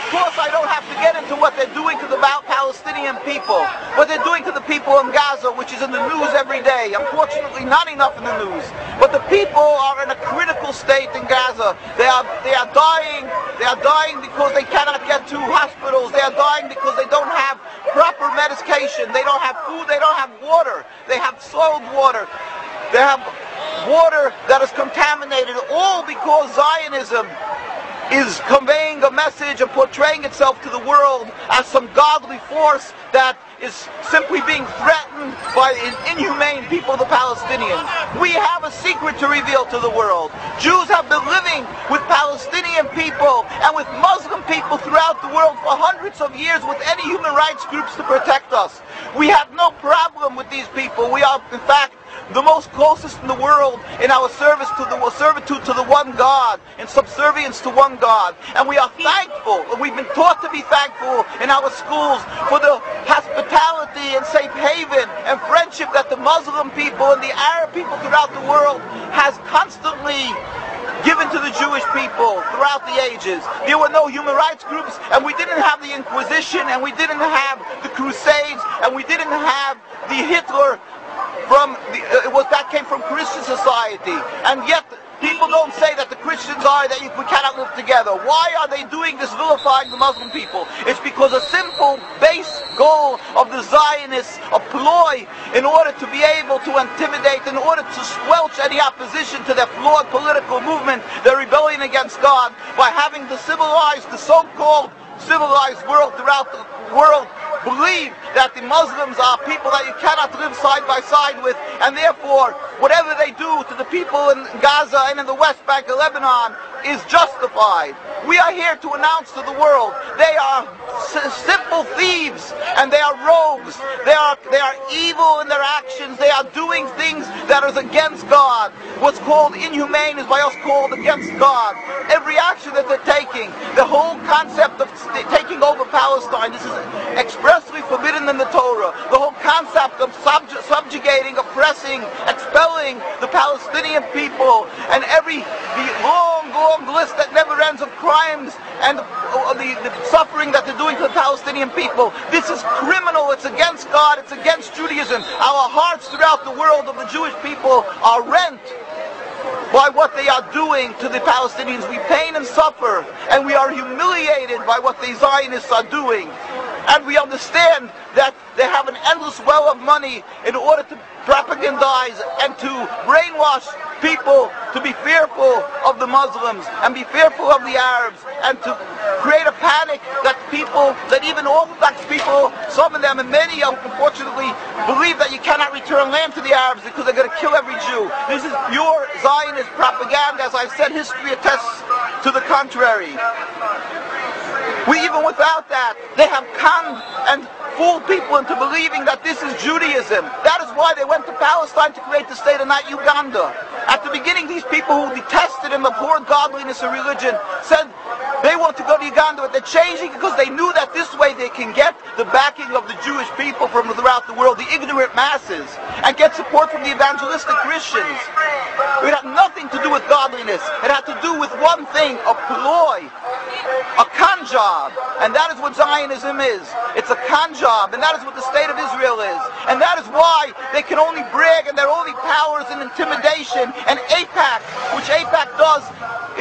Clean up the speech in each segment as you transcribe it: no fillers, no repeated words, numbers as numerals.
of course I don't have to get into what they're doing to the Palestinian people, what they're doing to the people in Gaza, which is in the news every day. Unfortunately, not enough in the news. But the people are in a critical state in Gaza. They are dying. They are dying because they cannot get to hospitals. They are dying because they don't have proper medication. They don't have food. They don't have water. They have soiled water. They have water that is contaminated, all because Zionism is conveying a message and portraying itself to the world as some godly force that is simply being threatened by inhumane people, the Palestinians. We have a secret to reveal to the world. Jews have been living with Palestinian people and with Muslim people throughout the world for hundreds of years with any human rights groups to protect us. We have no problem with these people. We are, in fact, the most closest in the world in our servitude to the one God, in subservience to one God. And we are thankful, and we've been taught to be thankful in our schools for the hospitality and safe haven and friendship that the Muslim people and the Arab people throughout the world has constantly given to the Jewish people throughout the ages. There were no human rights groups, and we didn't have the Inquisition, and we didn't have the Crusades, and we didn't have the Hitler that came from Christian society. And yet people don't say that the Christians are that we cannot live together. Why are they doing this, vilifying the Muslim people? It's because a simple base goal of the Zionists, a ploy in order to be able to intimidate, in order to squelch any opposition to their flawed political movement, their rebellion against God, by having the so-called civilized world throughout the world believe that the Muslims are people that you cannot live side by side with, and therefore whatever they do to the people in Gaza and in the West Bank of Lebanon is justified. We are here to announce to the world they are simple thieves and they are rogues. They are evil in their actions. They are doing things that is against God. What's called inhumane is by us called against God. Every action that they're taking, the whole concept of taking over Palestine, this is expressly forbidden in the Torah. The whole concept of subjugating, oppressing, expelling the Palestinian people, and the long list that never ends of crimes and the suffering that they're doing to the Palestinian people. This is criminal. It's against God. It's against Judaism. Our hearts throughout the world of the Jewish people are rent by what they are doing to the Palestinians. We pain and suffer, and we are humiliated by what the Zionists are doing. And we understand that they have an endless well of money in order to propagandize and to brainwash people to be fearful of the Muslims and be fearful of the Arabs, and to create a panic that even Orthodox people, some of them and many of them unfortunately, believe that you cannot return land to the Arabs because they're going to kill every Jew. This is pure Zionist propaganda. As I've said, history attests to the contrary. Even without that, they have conned and fooled people into believing that this is Judaism. That is why they went to Palestine to create the state and not Uganda. At the beginning, these people who detested and abhorred godliness and religion said they want to go to Uganda, but they're changing because they knew that this way they can get the backing of the Jewish people from throughout the world, the ignorant masses, and get support from the evangelistic Christians. It had nothing to do with godliness. It had to do with one thing, a ploy, a con job. And that is what Zionism is. It's a con job, and that is what the state of Israel is. And that is why they can only brag, and their only powers in intimidation. And AIPAC, which AIPAC does,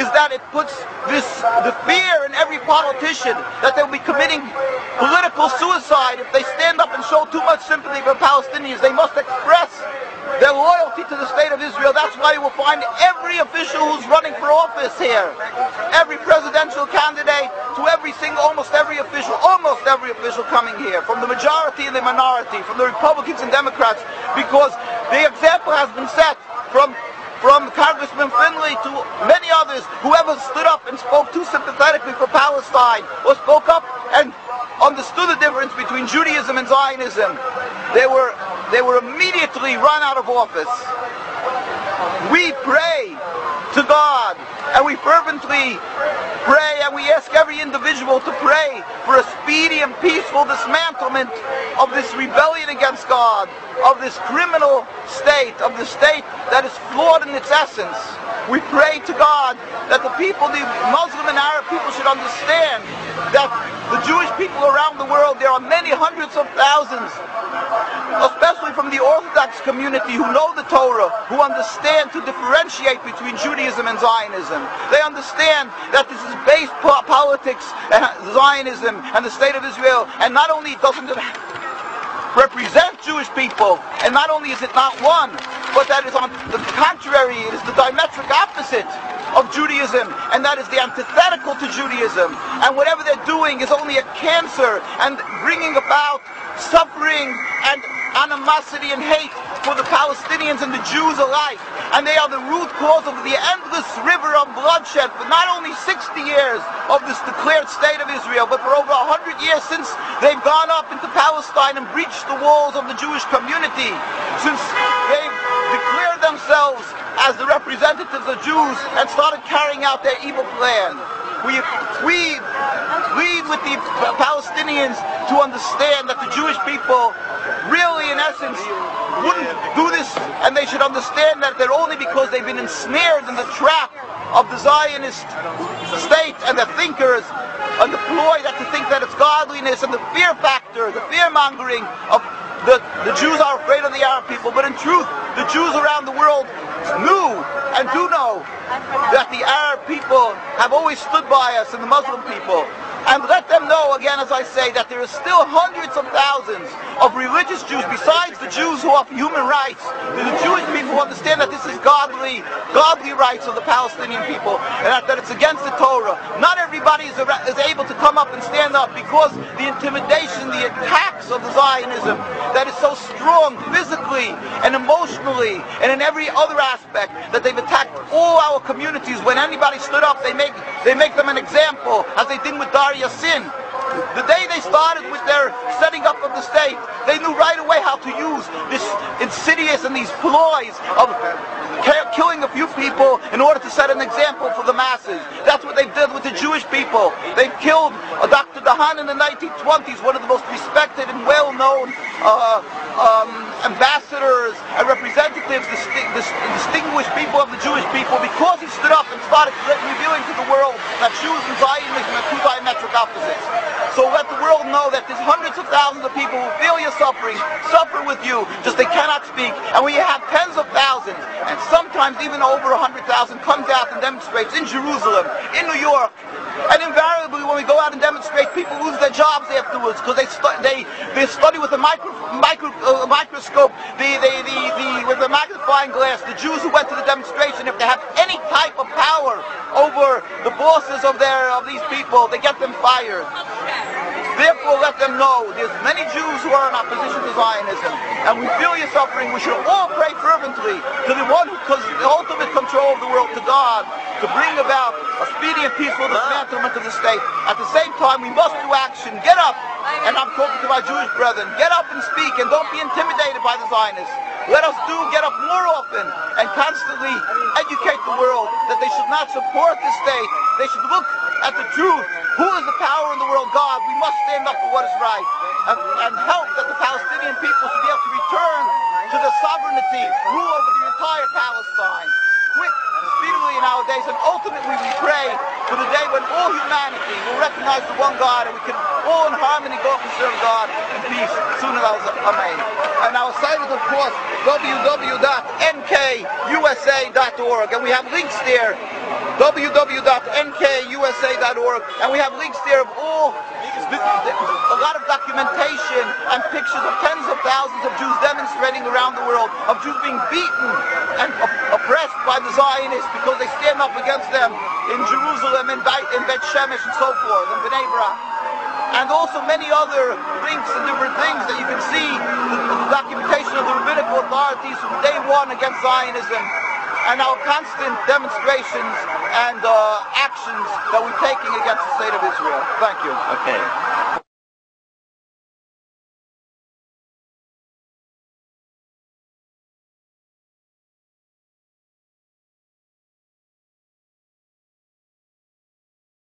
is that it puts the fear in every politician that they'll be committing political suicide if they stand up and show too much sympathy for Palestinians. They must express their loyalty to the state of Israel. That's why you will find every official who's running for office here, every presidential candidate to almost every official coming here, from the majority and the minority, from the Republicans and Democrats, because the example has been set from Congressman Finley to many others. Whoever stood up and spoke too sympathetically for Palestine, or spoke up and understood the difference between Judaism and Zionism, they were immediately run out of office. We pray to God, and we fervently pray, and we ask every individual to pray for a speedy and peaceful dismantlement of this rebellion against God, of this criminal state, of the state that is flawed in its essence. We pray to God that the people, the Muslim and Arab people, should understand that the Jewish people around the world, there are many hundreds of thousands, especially from the Orthodox community, who know the Torah, who understand to differentiate between Judaism and Zionism. They understand that this is base politics, Zionism and the State of Israel, and not only doesn't it represent Jewish people, and not only is it not one, but that is on the contrary, it is the diametric opposite of Judaism, and that is the antithetical to Judaism. And whatever they're doing is only a cancer and bringing about suffering and animosity and hate for the Palestinians and the Jews alike. And they are the root cause of the endless river of bloodshed for not only 60 years of this declared state of Israel, but for over 100 years since they've gone up into Palestine and breached the walls of the Jewish community, since they've declared themselves as the representatives of Jews and started carrying out their evil plan. We lead with the Palestinians to understand that the Jewish people really, in essence, wouldn't do this, and they should understand that they're only because they've been ensnared in the trap of the Zionist state and the thinkers and the ploy that to think that it's godliness and the fear factor, the fear-mongering of the Jews are afraid of the Arab people. But in truth, the Jews around the world knew and do know that the Arab people have always stood by us and the Muslim people. And let them know, again, as I say, that there is still hundreds of thousands of religious Jews, besides the Jews who offer human rights. There's the Jewish people who understand that this is godly rights of the Palestinian people, and that it's against the Torah. Not everybody is able to come up and stand up because the intimidation, the attacks of the Zionism that is so strong physically and emotionally and in every other aspect, that they've attacked all our communities. When anybody stood up, they make them an example, as they did with Yassin. The day they started with their setting up of the state, they knew right away how to use this insidious and these ploys of killing a few people in order to set an example for the masses. That's what they've done with the Jewish people. They've killed Dr. Dahan in the 1920s, one of the most respected and well-known ambassadors and representatives, distinguished people of the Jewish people, because he stood up and started revealing to the world that Jews and Zionism are two diametric opposites. So let the world know that there's hundreds of thousands of people who feel your suffering, suffer with you, just they cannot speak. And we have tens of thousands, and sometimes even over 100,000 comes out and demonstrates in Jerusalem, in New York. And invariably, when we go out and demonstrate, people lose their jobs afterwards because they study with a microscope, with a magnifying glass. The Jews who went to the demonstration, if they have any type of power over the bosses of these people, they get them fired. Therefore, let them know there's many Jews who are in opposition to Zionism, and we feel your suffering. We should all pray fervently to the one who has the ultimate control of the world, to God, to bring about a speedy and peaceful dismantlement of the state. At the same time, we must do action. Get up, and I'm talking to my Jewish brethren, get up and speak, and don't be intimidated by the Zionists. Let us get up more often and constantly educate the world that they should not support the state. They should look at the truth. Who is the power in the world? God. We must stand up for what is right and help that the Palestinian people should be able to return to the sovereignty, rule over the entire Palestine, quick, speedily in our days. And ultimately we pray for the day when all humanity will recognize the one God, and we can all in harmony go up and serve God in peace. Soon as Amen. And our site is, of course, www.nkusa.org, and we have links there, www.nkusa.org, and we have links there of a lot of documentation and pictures of tens of thousands of Jews demonstrating around the world, of Jews being beaten and oppressed by the Zionists because they stand up against them in Jerusalem, in Bet Shemesh, and so forth, in Bnei Brak. And also many other links and different things that you can see, the documentation of the rabbinical authorities from day one against Zionism, and our constant demonstrations and actions that we're taking against the state of Israel. Thank you. Okay.